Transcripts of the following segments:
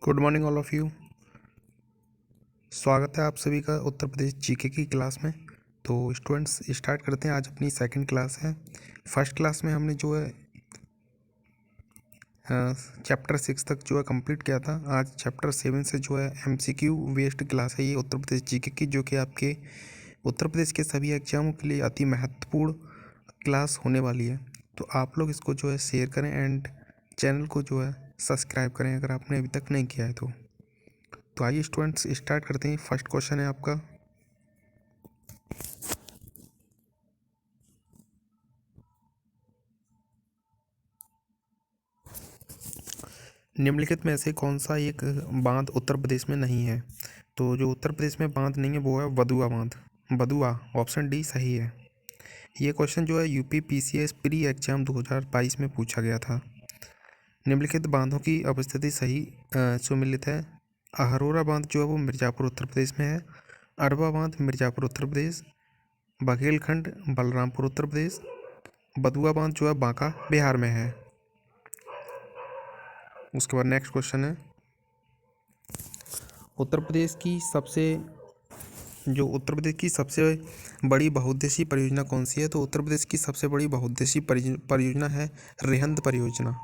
Good morning all of you. स्वागत है आप सभी का उत्तर प्रदेश जीके की क्लास में। तो स्टूडेंट्स स्टार्ट करते हैं। आज अपनी सेकंड क्लास है। फर्स्ट क्लास में हमने जो है चैप्टर 6 तक जो है कंप्लीट किया था। आज चैप्टर 7 से जो है एमसीक्यू बेस्ड क्लास है ये उत्तर प्रदेश जीके की, जो कि आपके उत्तर प्रदेश के सभी एग्जामों के लिए अति महत्वपूर्ण क्लास होने वाली है। तो आप लोग इसको जो है शेयर करें एंड चैनल को जो है सब्सक्राइब करें अगर आपने अभी तक नहीं किया है तो आइए स्टूडेंट्स स्टार्ट करते हैं। फर्स्ट क्वेश्चन है आपका, निम्नलिखित में से कौन सा एक बांध उत्तर प्रदेश में नहीं है। तो जो उत्तर प्रदेश में बांध नहीं है वो है वदुआ बांध। वदुआ ऑप्शन डी सही है। ये क्वेश्चन जो है यूपी पीसीएस प्री एग्जाम 2022 में पूछा गया था। निम्नलिखित बांधों की अवस्थिति सही सुमिलित है। अहरोरा बांध जो है वो मिर्ज़ापुर उत्तर प्रदेश में है। अरबा बांध मिर्ज़ापुर उत्तर प्रदेश। बघेलखंड बलरामपुर उत्तर प्रदेश। वदुआ बांध जो है बांका बिहार में है। उसके बाद नेक्स्ट क्वेश्चन है, उत्तर प्रदेश की सबसे बड़ी बहुउद्देशीय परियोजना कौन सी है। तो उत्तर प्रदेश की सबसे बड़ी बहुउद्देशीय परियोजना है रेहंद परियोजना।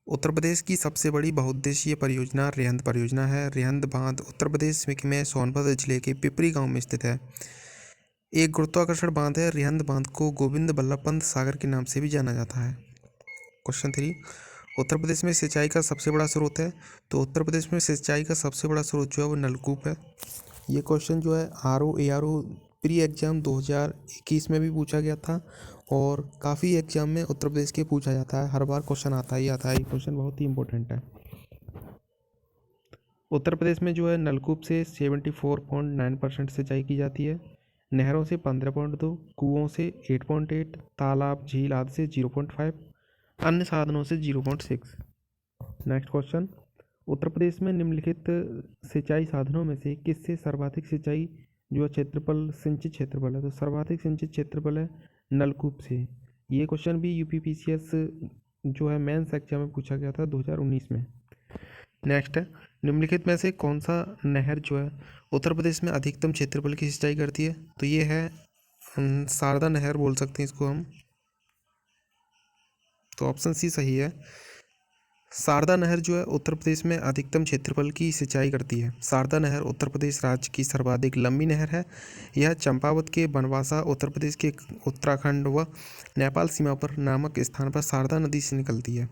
उत्तर प्रदेश की सबसे बड़ी बहुउद्देशीय परियोजना रेहंद परियोजना है। रेहंद बांध उत्तर प्रदेश में सोनभद्र जिले के पिपरी गांव में स्थित है। एक गुरुत्वाकर्षण बांध है। रेहंद बांध को गोविंद बल्लभ पंत सागर के नाम से भी जाना जाता है। क्वेश्चन 3, उत्तर प्रदेश में सिंचाई का सबसे बड़ा स्रोत है। तो उत्तर प्रदेश में सिंचाई का सबसे बड़ा स्रोत जो है वो नलकूप है। ये क्वेश्चन जो है आरओ प्री एग्जाम 2021 में भी पूछा गया था और काफ़ी एग्जाम में उत्तर प्रदेश के पूछा जाता है। हर बार क्वेश्चन आता ही आता है। ये क्वेश्चन बहुत ही इंपॉर्टेंट है। उत्तर प्रदेश में जो है नलकूप से 74.9% सिंचाई की जाती है। नहरों से 15.2, कुओं से 8.8, तालाब झील आदि से 0.5, अन्य साधनों से 0.6। नेक्स्ट क्वेश्चन, उत्तर प्रदेश में निम्नलिखित सिंचाई साधनों में से किससे सर्वाधिक सिंचाई जो क्षेत्रफल सिंचित क्षेत्रफल है। तो सर्वाधिक सिंचित क्षेत्रफल है नलकूप से। ये क्वेश्चन भी यूपी पीसीएस जो है मेंस एग्जाम में पूछा गया था 2019 में। नेक्स्ट है, निम्नलिखित में से कौन सा नहर जो है उत्तर प्रदेश में अधिकतम क्षेत्रफल की सिंचाई करती है। तो ये है शारदा नहर बोल सकते हैं इसको हम। तो ऑप्शन सी सही है। शारदा नहर जो है उत्तर प्रदेश में अधिकतम क्षेत्रफल की सिंचाई करती है। शारदा नहर उत्तर प्रदेश राज्य की सर्वाधिक लंबी नहर है। यह चंपावत के बनवासा उत्तर प्रदेश के उत्तराखंड व नेपाल सीमा पर नामक स्थान पर शारदा नदी से निकलती है।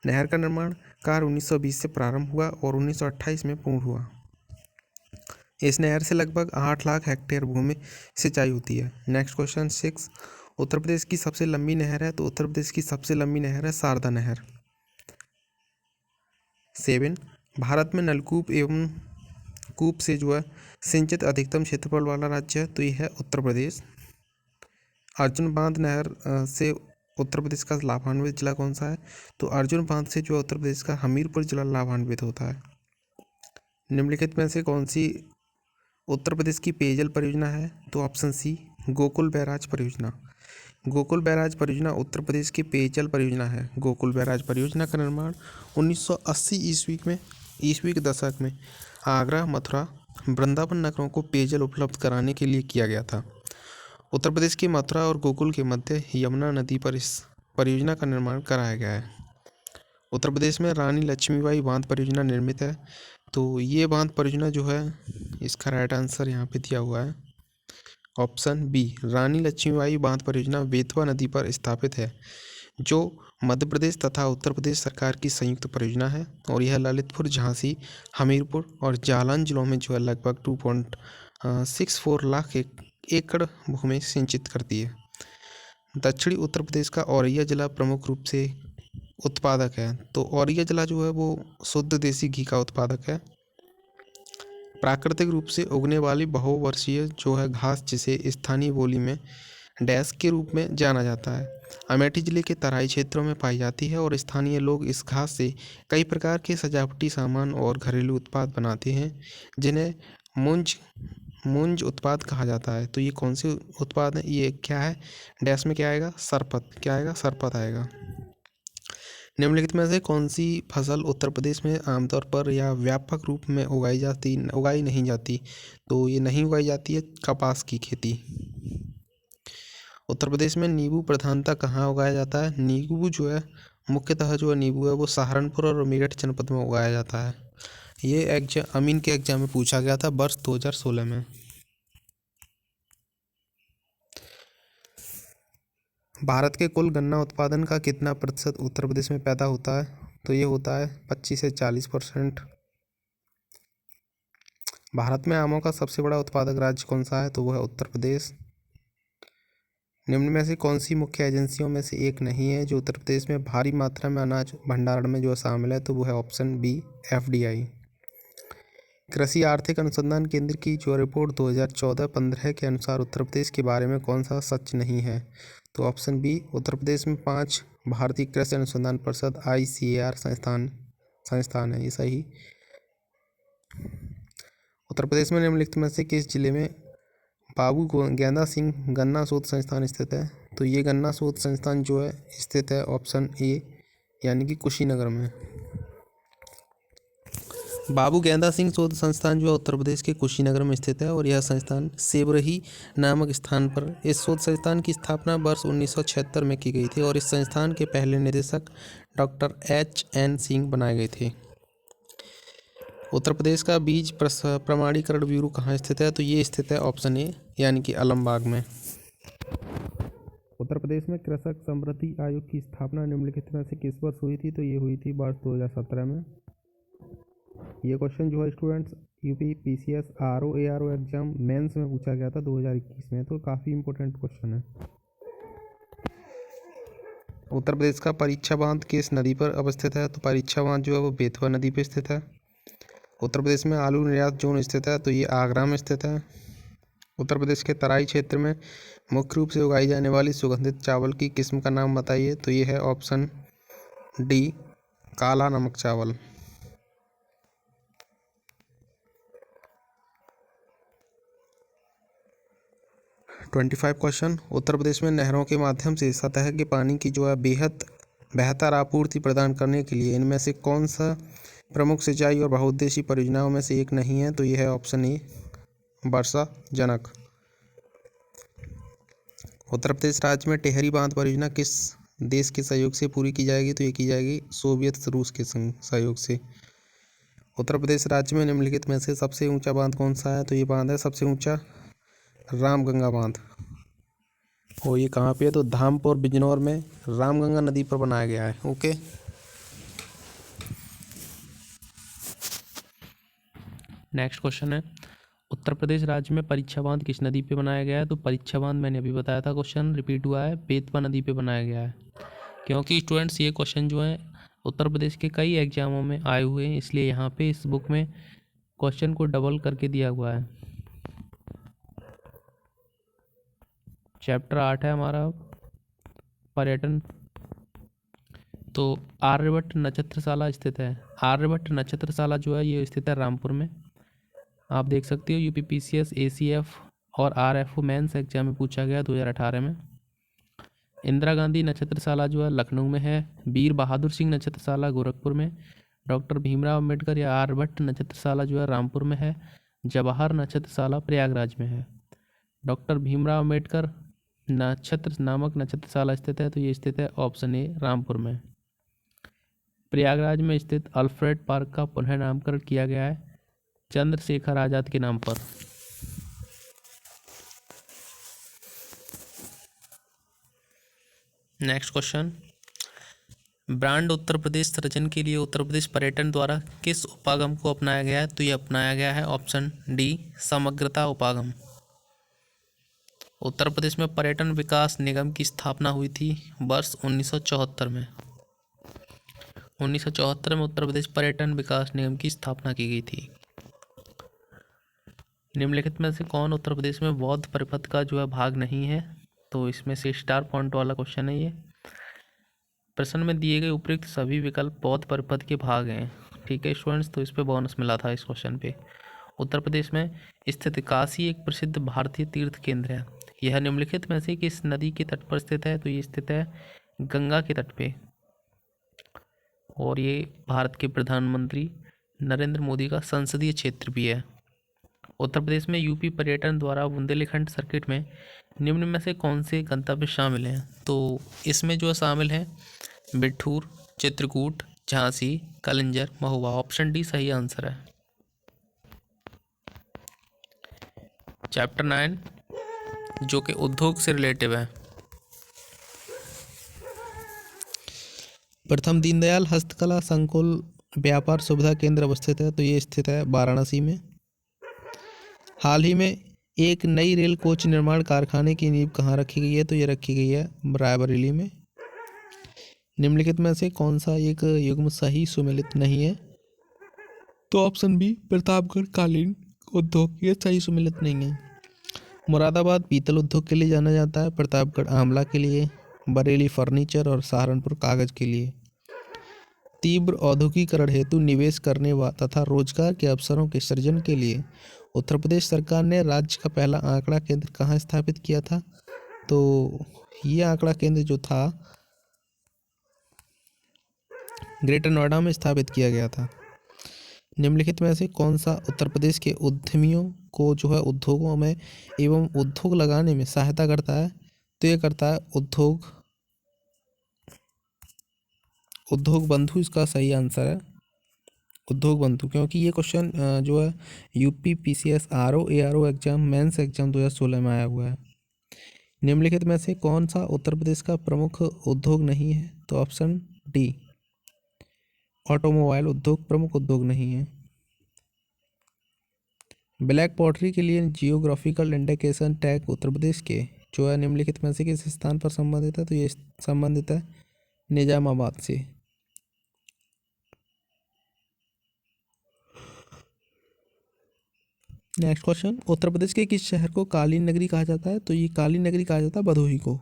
नहर का निर्माण कार्य 1920 से प्रारंभ हुआ और 1928 में पूर्ण हुआ। इस नहर से लगभग 8 लाख हेक्टेयर भूमि सिंचाई होती है। नेक्स्ट क्वेश्चन 6, उत्तर प्रदेश की सबसे लंबी नहर है। तो उत्तर प्रदेश की सबसे लंबी नहर है शारदा नहर। 7, भारत में नलकूप एवं कूप से जो है सिंचित अधिकतम क्षेत्रफल वाला राज्य है। तो यह है उत्तर प्रदेश। अर्जुन बांध नहर से उत्तर प्रदेश का लाभान्वित जिला कौन सा है। तो अर्जुन बांध से जो है उत्तर प्रदेश का हमीरपुर जिला लाभान्वित होता है। निम्नलिखित में से कौन सी उत्तर प्रदेश की पेयजल परियोजना है। तो ऑप्शन सी गोकुल बैराज परियोजना। गोकुल बैराज परियोजना उत्तर प्रदेश की पेयजल परियोजना है। गोकुल बैराज परियोजना का निर्माण 1980 ईस्वी के दशक में आगरा, मथुरा, वृंदावन नगरों को पेयजल उपलब्ध कराने के लिए किया गया था। उत्तर प्रदेश के मथुरा और गोकुल के मध्य यमुना नदी पर इस परियोजना का निर्माण कराया गया है। उत्तर प्रदेश में रानी लक्ष्मीबाई बांध परियोजना निर्मित है। तो ये बांध परियोजना जो है इसका राइट आंसर यहाँ पे दिया हुआ है ऑप्शन बी। रानी लक्ष्मीबाई बांध परियोजना बेतवा नदी पर स्थापित है, जो मध्य प्रदेश तथा उत्तर प्रदेश सरकार की संयुक्त परियोजना है और यह ललितपुर, झांसी, हमीरपुर और जालौन जिलों में जो है लगभग 2.64 लाख एकड़ भूमि सिंचित करती है। दक्षिणी उत्तर प्रदेश का औरैया जिला प्रमुख रूप से उत्पादक है। तो औरैया जिला जो है वो शुद्ध देसी घी का उत्पादक है। प्राकृतिक रूप से उगने वाली बहुवर्षीय जो है घास, जिसे स्थानीय बोली में डैश के रूप में जाना जाता है, अमेठी जिले के तराई क्षेत्रों में पाई जाती है और स्थानीय लोग इस घास से कई प्रकार के सजावटी सामान और घरेलू उत्पाद बनाते हैं, जिन्हें मुंज उत्पाद कहा जाता है। तो ये कौन से उत्पाद है, ये क्या है, डैश में क्या आएगा, सरपत। क्या आएगा, सरपत आएगा। निम्नलिखित में से कौन सी फसल उत्तर प्रदेश में आमतौर पर या व्यापक रूप में उगाई नहीं जाती? तो ये नहीं उगाई जाती है कपास की खेती। उत्तर प्रदेश में नींबू प्रधानतः कहाँ उगाया जाता है? नींबू जो है मुख्यतः जो नींबू है वो सहारनपुर और मेरठ जनपद में उगाया जाता है। ये अमीन के एग्जाम में पूछा गया था वर्ष 2016 में। भारत के कुल गन्ना उत्पादन का कितना प्रतिशत उत्तर प्रदेश में पैदा होता है? तो ये होता है 25 से 40%। भारत में आमों का सबसे बड़ा उत्पादक राज्य कौन सा है? तो वो है उत्तर प्रदेश। निम्न में से कौन सी मुख्य एजेंसियों में से एक नहीं है जो उत्तर प्रदेश में भारी मात्रा में अनाज भंडारण में जो शामिल है? तो वो है ऑप्शन बी FDI। कृषि आर्थिक अनुसंधान केंद्र की जो रिपोर्ट 2014-15 के अनुसार उत्तर प्रदेश के बारे में कौन सा सच नहीं है? तो ऑप्शन बी उत्तर प्रदेश में 5 भारतीय कृषि अनुसंधान परिषद ICAR संस्थान है, ये सही। उत्तर प्रदेश में निम्नलिखित में से किस जिले में बाबू गेंदा सिंह गन्ना शोध संस्थान स्थित है? तो ये गन्ना शोध संस्थान जो है स्थित है ऑप्शन ए यानी कि कुशीनगर में। बाबू गेंदा सिंह शोध संस्थान जो है उत्तर प्रदेश के कुशीनगर में स्थित है और यह संस्थान सेवरही नामक स्थान पर। इस शोध संस्थान की स्थापना वर्ष 1976 में की गई थी और इस संस्थान के पहले निदेशक डॉक्टर HN सिंह बनाए गए थे। उत्तर प्रदेश का बीज प्रमाणीकरण ब्यूरो कहाँ स्थित है? तो ये स्थित है ऑप्शन ए यानी कि आलमबाग में। उत्तर प्रदेश में कृषक समृद्धि आयोग की स्थापना निम्नलिखित में से किस वर्ष हुई थी? तो ये हुई थी वर्ष 2017 में। ये क्वेश्चन जो है students UP PCS RO ARO exam mains में पूछा गया था 2021 में, तो काफ़ी इंपॉर्टेंट क्वेश्चन है। उत्तर प्रदेश का परीक्षा बांध किस नदी पर अवस्थित है? तो परीक्षा बांध जो है वो बेतवा नदी पर स्थित है। उत्तर प्रदेश में आलू निर्यात जोन स्थित है, तो ये आगरा में स्थित है। उत्तर प्रदेश के तराई क्षेत्र में मुख्य रूप से उगाई जाने वाली सुगंधित चावल की किस्म का नाम बताइए? तो ये है ऑप्शन डी काला नमक चावल। क्वेश्चन उत्तर प्रदेश में नहरों के माध्यम से सतह के पानी की जो है बेहद बेहतर आपूर्ति प्रदान करने के लिए इनमें से कौन सा प्रमुख सिंचाई और बहुउद्देशीय परियोजनाओं में से एक नहीं है? तो यह है ऑप्शन ए वर्षा जनक। उत्तर प्रदेश राज्य में टेहरी बांध परियोजना किस देश के सहयोग से पूरी की जाएगी? तो ये की जाएगी सोवियत रूस के सहयोग से। उत्तर प्रदेश राज्य में निम्नलिखित में से सबसे ऊंचा बांध कौन सा है? तो ये बांध है सबसे ऊंचा रामगंगा बांध। और ये कहाँ पे है? तो धामपुर बिजनौर में रामगंगा नदी पर बनाया गया है। ओके, नेक्स्ट क्वेश्चन है उत्तर प्रदेश राज्य में परीक्षा बांध किस नदी पे बनाया गया है? तो परीक्षा बांध मैंने अभी बताया था, क्वेश्चन रिपीट हुआ है, बेतवा नदी पे बनाया गया है। क्योंकि स्टूडेंट्स ये क्वेश्चन जो है उत्तर प्रदेश के कई एग्जामों में आए हुए हैं, इसलिए यहाँ पे इस बुक में क्वेश्चन को डबल करके दिया हुआ है। चैप्टर 8 है हमारा पर्यटन। तो आर्यभट्ट नक्षत्रशाला स्थित है। आर्यभट्ट नक्षत्रशाला जो है ये स्थित है रामपुर में। आप देख सकते हो UP PCS ACF और RFO मेंस एग्जाम में पूछा गया 2018 में। इंदिरा गांधी नक्षत्रशाला जो है लखनऊ में है। वीर बहादुर सिंह नक्षत्रशाला गोरखपुर में। डॉक्टर भीमराव अम्बेडकर या आर्यभट्ट नक्षत्रशाला जो है रामपुर में है। जवाहर नक्षत्रशाला प्रयागराज में है। डॉक्टर भीमराव अम्बेडकर नक्षत्र नामक नक्षत्रशाला स्थित है, तो ये स्थित है ऑप्शन ए रामपुर में। प्रयागराज में स्थित अल्फ्रेड पार्क का पुनः नामकरण किया गया है चंद्रशेखर आजाद के नाम पर। Next question, brand Uttar Pradesh सृजन के लिए उत्तर प्रदेश पर्यटन द्वारा किस उपागम को अपनाया गया है? तो ये अपनाया गया है ऑप्शन डी समग्रता उपागम। उत्तर प्रदेश में पर्यटन विकास निगम की स्थापना हुई थी वर्ष 1974 में। 1974 में उत्तर प्रदेश पर्यटन विकास निगम की स्थापना की गई थी। निम्नलिखित में से कौन उत्तर प्रदेश में बौद्ध परिपथ का जो है भाग नहीं है? तो इसमें से स्टार पॉइंट वाला क्वेश्चन है ये। प्रश्न में दिए गए उपयुक्त सभी विकल्प बौद्ध परिपथ के भाग हैं। ठीक है स्टूडेंट्स, तो इस पे बोनस मिला था इस क्वेश्चन पे। उत्तर प्रदेश में स्थित काशी एक प्रसिद्ध भारतीय तीर्थ केंद्र है। यह निम्नलिखित में से किस नदी के तट पर स्थित है? तो ये स्थित है गंगा के तट पे। और ये भारत के प्रधानमंत्री नरेंद्र मोदी का संसदीय क्षेत्र भी है। उत्तर प्रदेश में यूपी पर्यटन द्वारा बुंदेलखंड सर्किट में निम्न में से कौन से गंतव्य शामिल हैं? तो इसमें जो शामिल हैं बिठूर, चित्रकूट, झांसी, कलिंजर, महुआ। ऑप्शन डी सही आंसर है। चैप्टर 9 जो कि उद्योग से रिलेटिव है। प्रथम दीनदयाल हस्तकला संकुल व्यापार सुविधा केंद्र अवस्थित है, तो ये स्थित है वाराणसी में। हाल ही में एक नई रेल कोच निर्माण कारखाने की नींव कहाँ रखी गई है? तो ये रखी गई है रायबरेली में। निम्नलिखित में से कौन सा एक युग्म सही सुमेलित नहीं है? तो ऑप्शन बी प्रतापगढ़ कालीन उद्योग, ये सही सुमेलित नहीं है। मुरादाबाद पीतल उद्योग के लिए जाना जाता है, प्रतापगढ़ आंवला के लिए, बरेली फर्नीचर और सहारनपुर कागज के लिए। तीव्र औद्योगिकरण हेतु निवेश करने व तथा रोजगार के अवसरों के सृजन के लिए उत्तर प्रदेश सरकार ने राज्य का पहला आंकड़ा केंद्र कहाँ स्थापित किया था? तो ये आंकड़ा केंद्र जो था ग्रेटर नोएडा में स्थापित किया गया था। निम्नलिखित में से कौन सा उत्तर प्रदेश के उद्यमियों को जो है उद्योगों में एवं उद्योग लगाने में सहायता करता है? तो ये करता है उद्योग बंधु, इसका सही आंसर है उद्योग बंधु, क्योंकि ये क्वेश्चन जो है UP PCS RO ARO exam mains exam 2016 में आया हुआ है। निम्नलिखित में से कौन सा उत्तर प्रदेश का प्रमुख उद्योग नहीं है? तो ऑप्शन डी ऑटोमोबाइल उद्योग प्रमुख उद्योग नहीं है। ब्लैक पॉटरी के लिए geographical indication tag Uttar Pradesh के जो है निम्नलिखित में से किस स्थान पर संबंधित है? तो ये संबंधित है निजामाबाद से। नेक्स्ट क्वेश्चन, उत्तर प्रदेश के किस शहर को कालीन नगरी कहा जाता है? तो ये कालीन नगरी कहा जाता है भदोही को।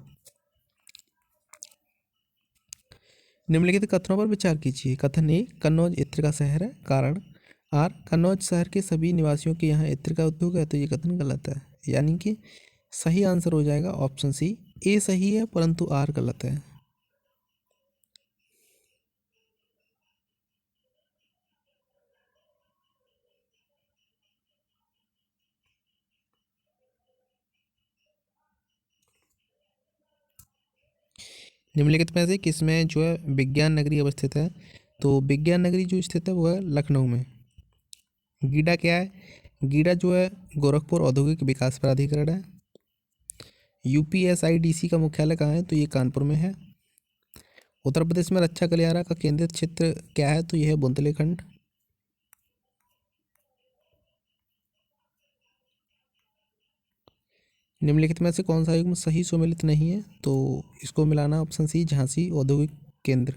निम्नलिखित कथनों पर विचार कीजिए। कथन ए कन्नौज इत्र का शहर है, कारण आर कन्नौज शहर के सभी निवासियों के यहाँ इत्र का उद्योग है, तो ये कथन गलत है, यानी कि सही आंसर हो जाएगा ऑप्शन सी। ए सही है परंतु आर गलत है। निम्नलिखित में से किसमें जो है विज्ञान नगरी अवस्थित है? तो विज्ञान नगरी जो स्थित है वो है लखनऊ में। गीडा क्या है? गीडा जो है गोरखपुर औद्योगिक विकास प्राधिकरण है। यूपीएसआईडीसी का मुख्यालय कहाँ है? तो ये कानपुर में है। उत्तर प्रदेश में रक्षा गलियारा का केंद्रित क्षेत्र क्या है? तो यह है बुंदेलखंड। निम्नलिखित में से कौन सा युग्म सही सुमेलित नहीं है? तो इसको मिलाना ऑप्शन सी झांसी औद्योगिक केंद्र।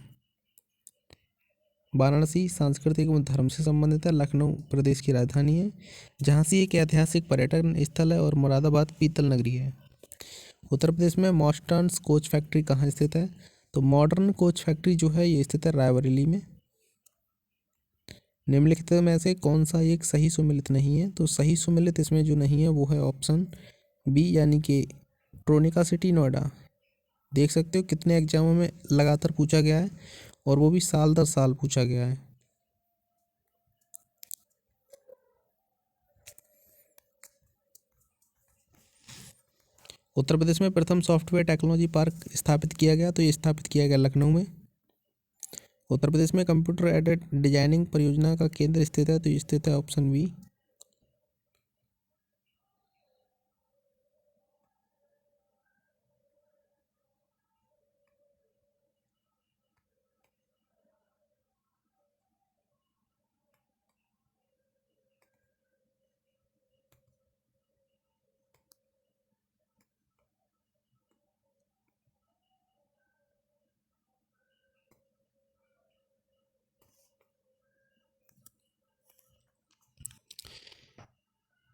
वाराणसी सांस्कृतिक एवं धर्म से संबंधित है, लखनऊ प्रदेश की राजधानी है। झांसी एक ऐतिहासिक पर्यटन स्थल है और मुरादाबाद पीतल नगरी है। उत्तर प्रदेश में मॉडर्न कोच फैक्ट्री कहाँ स्थित है? तो मॉडर्न कोच फैक्ट्री जो है ये स्थित है रायबरेली में। निम्नलिखित में से कौन सा एक सही सुमेलित नहीं है? तो सही सुमेलित इसमें जो नहीं है वो है ऑप्शन बी, यानी कि ट्रोनिका सिटी नोएडा। देख सकते हो कितने एग्जामों में लगातार पूछा गया है और वो भी साल दर साल पूछा गया है। उत्तर प्रदेश में प्रथम सॉफ्टवेयर टेक्नोलॉजी पार्क स्थापित किया गया, तो ये स्थापित किया गया लखनऊ में। उत्तर प्रदेश में कंप्यूटर एडेड डिजाइनिंग परियोजना का केंद्र स्थित है, तो ये स्थित है ऑप्शन बी।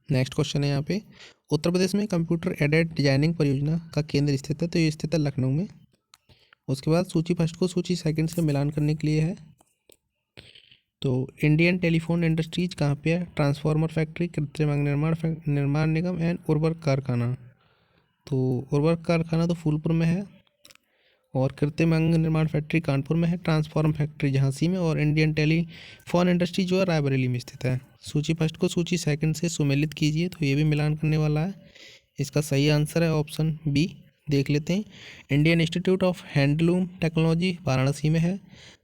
नेक्स्ट क्वेश्चन है यहाँ पे, उत्तर प्रदेश में कंप्यूटर एडेड डिजाइनिंग परियोजना का केंद्र स्थित है, तो ये स्थित है लखनऊ में। उसके बाद सूची फर्स्ट को सूची सेकंड से मिलान करने के लिए है। तो इंडियन टेलीफोन इंडस्ट्रीज कहाँ पे है? ट्रांसफार्मर फैक्ट्री, कृत्रिम अंग निर्माण निगम एंड उर्वरक कारखाना। तो उर्वरक कारखाना तो फूलपुर में है और कृत्रिम अंग निर्माण फैक्ट्री कानपुर में है, ट्रांसफॉर्म फैक्ट्री झांसी में, और इंडियन टेलीफोन इंडस्ट्री जो है रायबरेली में स्थित है। सूची फर्स्ट को सूची सेकंड से सुमेलित कीजिए, तो ये भी मिलान करने वाला है। इसका सही आंसर है ऑप्शन बी। देख लेते हैं। Indian institute of handloom technology Varanasi में है,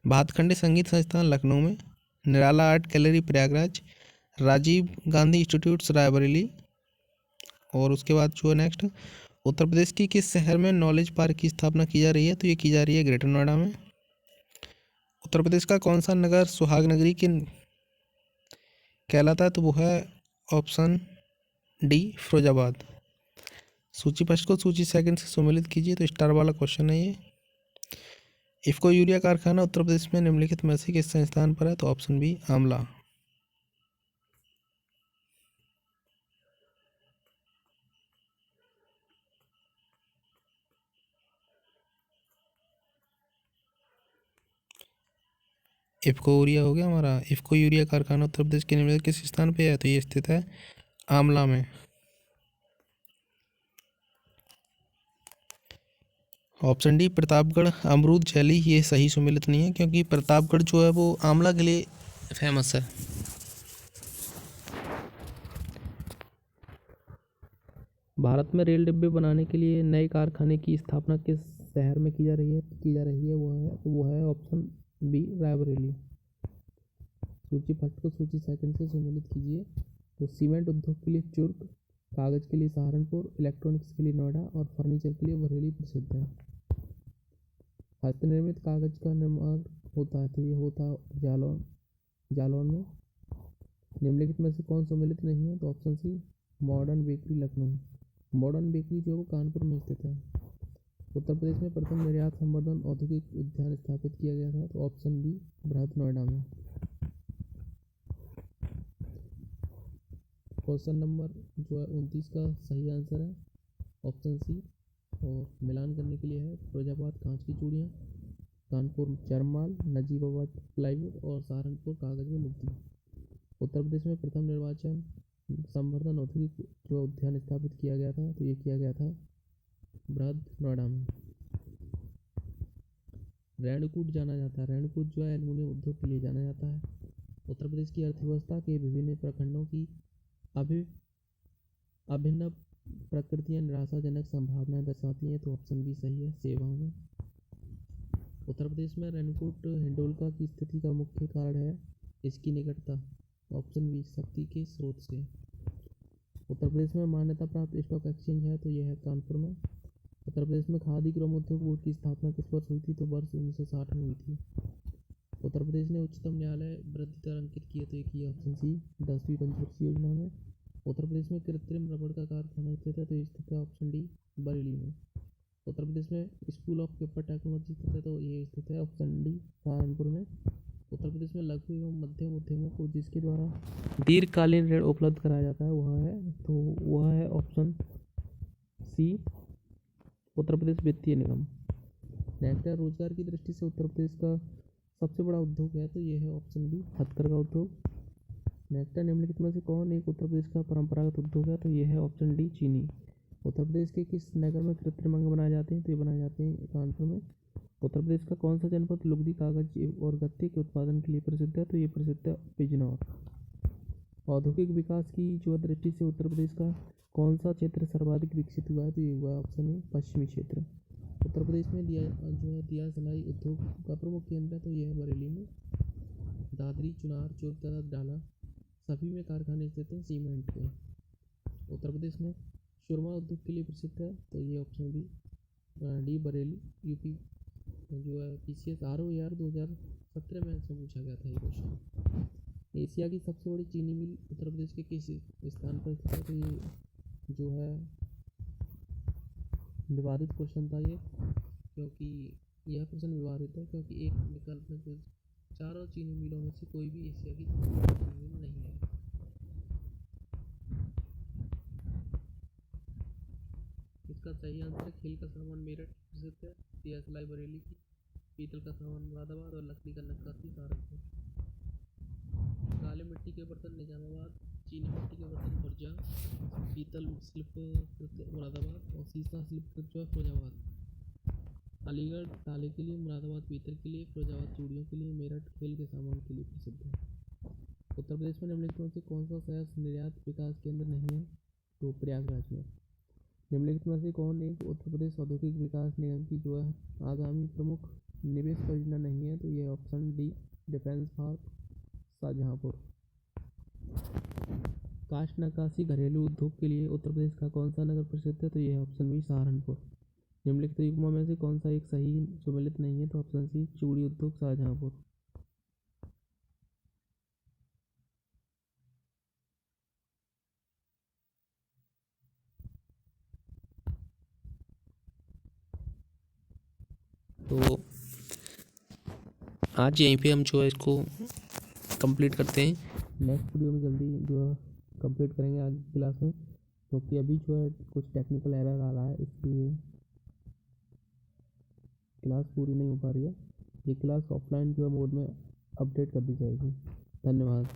भातखंडे संगीत संस्थान लखनऊ में, Nirala art gallery Prayagraj, Rajiv Gandhi institute Raebareli, और उसके बाद जो है नेक्स्ट, उत्तर प्रदेश की किस शहर में नॉलेज पार्क की स्थापना की जा रही है, तो ये की जा रही है ग्रेटर नोएडा में। उत्तर प्रदेश का कौन सा नगर सुहाग नगरी के कहलाता है, तो वो है ऑप्शन डी फिरोजाबाद। सूची फर्स्ट को सूची सेकंड से सुमेलित कीजिए, तो स्टार वाला क्वेश्चन है ये। इफ्को यूरिया कारखाना उत्तर प्रदेश में निम्नलिखित में से किस संस्थान पर है, तो option B Aonla. IFFCO urea हो गया हमारा। इफ्को यूरिया कारखाना उत्तर प्रदेश के निम्नलिखित किस स्थान पे है, तो ये स्थित है आमला में। ऑप्शन डी प्रतापगढ़ अमरूद जैली, ये सही सुमेलित नहीं है, क्योंकि प्रतापगढ़ जो है वो आमला के लिए फेमस है। भारत में रेल डिब्बे बनाने के लिए नए कारखाने की स्थापना किस शहर में की जा रही है वो है ऑप्शन बी रायबरेली। सूची फर्स्ट को सूची सेकंड से सुमेलित कीजिए। तो सीमेंट उद्योग के लिए चुर्क, कागज़ के लिए सहारनपुर, इलेक्ट्रॉनिक्स के लिए नोएडा और फर्नीचर के लिए बरेली प्रसिद्ध है। हस्तनिर्मित कागज़ का निर्माण होता है, तो ये होता है जालौन में। निम्नलिखित में से कौन सम्मिलित नहीं है, तो option C modern bakery Lucknow. Modern bakery जो है वो कानपुर में स्थित है। उत्तर प्रदेश में प्रथम निर्यात संवर्धन औद्योगिक उद्यान स्थापित किया गया था, तो ऑप्शन बी बृहद नोएडा में। क्वेश्चन नंबर जो है 29 का सही आंसर है ऑप्शन सी। और मिलान करने के लिए है फिरोजाबाद कांच की चूड़ियाँ, कानपुर चरमाल, नजीबाबाद प्लाईवुड और सहारनपुर कागज़ व लुगदी। उत्तर प्रदेश में प्रथम निर्वाचन संवर्धन औद्योगिक जो उद्यान स्थापित किया गया था, तो ये किया गया था बृहद नोएडा में। रेणुकूट जाना जाता है, रेणुकूट जो है एल्युमिनियम उद्योग के लिए जाना जाता है। उत्तर प्रदेश की अर्थव्यवस्था के विभिन्न प्रखंडों की अभिन्न प्रकृतियाँ निराशाजनक संभावनाएं दर्शाती हैं, तो ऑप्शन बी सही है सेवाओं में। उत्तर प्रदेश में रेणुकूट हिंडोलका की स्थिति का मुख्य कारण है इसकी निकटता, ऑप्शन बी शक्ति के स्रोत से। उत्तर प्रदेश में मान्यता प्राप्त स्टॉक एक्सचेंज है, तो यह है कानपुर में। उत्तर प्रदेश में खादी ग्राम उद्योग बोर्ड की स्थापना किस वर्ष हुई थी, तो वर्ष 1960 में हुई थी। उत्तर प्रदेश ने उच्चतम न्यायालय वृद्धि दर अंकित किए, तो एक ही ऑप्शन सी 10वीं पंचवर्षीय योजना में। उत्तर प्रदेश में कृत्रिम रबड़ का कारखाना स्थित है, तो ये स्थित है ऑप्शन डी बरेली में। उत्तर प्रदेश में स्कूल ऑफ पेपर टेक्नोलॉजी स्थित है, तो ये स्थित है ऑप्शन डी सहारनपुर में। उत्तर प्रदेश में लघु एवं मध्यम उद्यमों को जिसके द्वारा दीर्घकालीन ऋण उपलब्ध कराया जाता है वह है ऑप्शन सी उत्तर प्रदेश वित्तीय निगम। नेक्स्ट है रोजगार की दृष्टि से उत्तर प्रदेश का सबसे बड़ा उद्योग है, तो ये है ऑप्शन बी हथकरघा उद्योग। नेक्स्ट है निम्नलिखित में से कौन एक उत्तर प्रदेश का परंपरागत उद्योग है, तो ये है ऑप्शन डी चीनी। उत्तर प्रदेश के किस नगर में कृत्रिम अंग बनाए जाते हैं, तो ये बनाए जाते हैं कानपुर में। उत्तर प्रदेश का कौन सा जनपद लुगदी कागज और गत्ते के उत्पादन के लिए प्रसिद्ध है, तो ये प्रसिद्ध है बिजनौर। औद्योगिक विकास की जो दृष्टि से उत्तर प्रदेश का कौन सा क्षेत्र सर्वाधिक विकसित हुआ है, तो ये हुआ है ऑप्शन ए पश्चिमी क्षेत्र। उत्तर प्रदेश में दिया सलाई उद्योग का प्रमुख केंद्र है, तो यह है बरेली में। दादरी, चुनार, चोरतरा, डाला सभी में कारखाने स्थित हैं सीमेंट के। उत्तर प्रदेश में सुरमा उद्योग के लिए प्रसिद्ध है, तो ये option B D Bareilly. UP जो है PCS ROAR 2017 में से पूछा गया था ये क्वेश्चन। एशिया की सबसे बड़ी चीनी मिल उत्तर प्रदेश के किस स्थान पर स्थित है, तो ये जो है विवादित क्वेश्चन था ये, क्योंकि यह प्रश्न विवादित है क्योंकि एक विकल्प में जो चारों चीनी मिलों में से कोई भी एशिया की चीनी मिल नहीं है। इसका सही आंसर है खेल का सामान मेरठ प्रसिद्ध है, दिया सलाई बरेली की, पीतल का सामान मुरादाबाद और लकड़ी का नक्काशी सहारनपुर। काले मिट्टी के बर्तन निजामाबाद, चीनी मिट्टी के बर्तन खुर्जा, पीतल शिल्प मुरादाबाद और सीसा शिल्प जो है फिरोजाबाद। अलीगढ़ ताले के लिए, मुरादाबाद पीतल के लिए, फिरोजाबाद चूड़ियों के लिए, मेरठ खेल के सामान के लिए प्रसिद्ध है। उत्तर प्रदेश में निम्नलिखित में से कौन सा शहर निर्यात विकास केंद्र नहीं है? तो प्रयागराज में। निम्नलिखित में से कौन एक उत्तर प्रदेश औद्योगिक विकास निगम की जो है आगामी प्रमुख निवेश परियोजना नहीं है? तो ये option D defence park Shahjahanpur. काष्ठ नक्काशी घरेलू उद्योग के लिए उत्तर प्रदेश का कौन सा नगर प्रसिद्ध है? तो ये ऑप्शन बी सहारनपुर। निम्नलिखित युग्मों में से कौन सा एक सही सुमेलित नहीं है? तो ऑप्शन सी चूड़ी उद्योग शाहजहांपुर। तो आज यहीं पे हम जो है इसको कंप्लीट करते हैं। नेक्स्ट वीडियो में जल्दी जो है कंप्लीट करेंगे आज की क्लास में, क्योंकि अभी जो है कुछ टेक्निकल एरर आ रहा है, इसलिए क्लास पूरी नहीं हो पा रही है। ये क्लास ऑफलाइन जो है मोड में अपडेट कर दी जाएगी। धन्यवाद।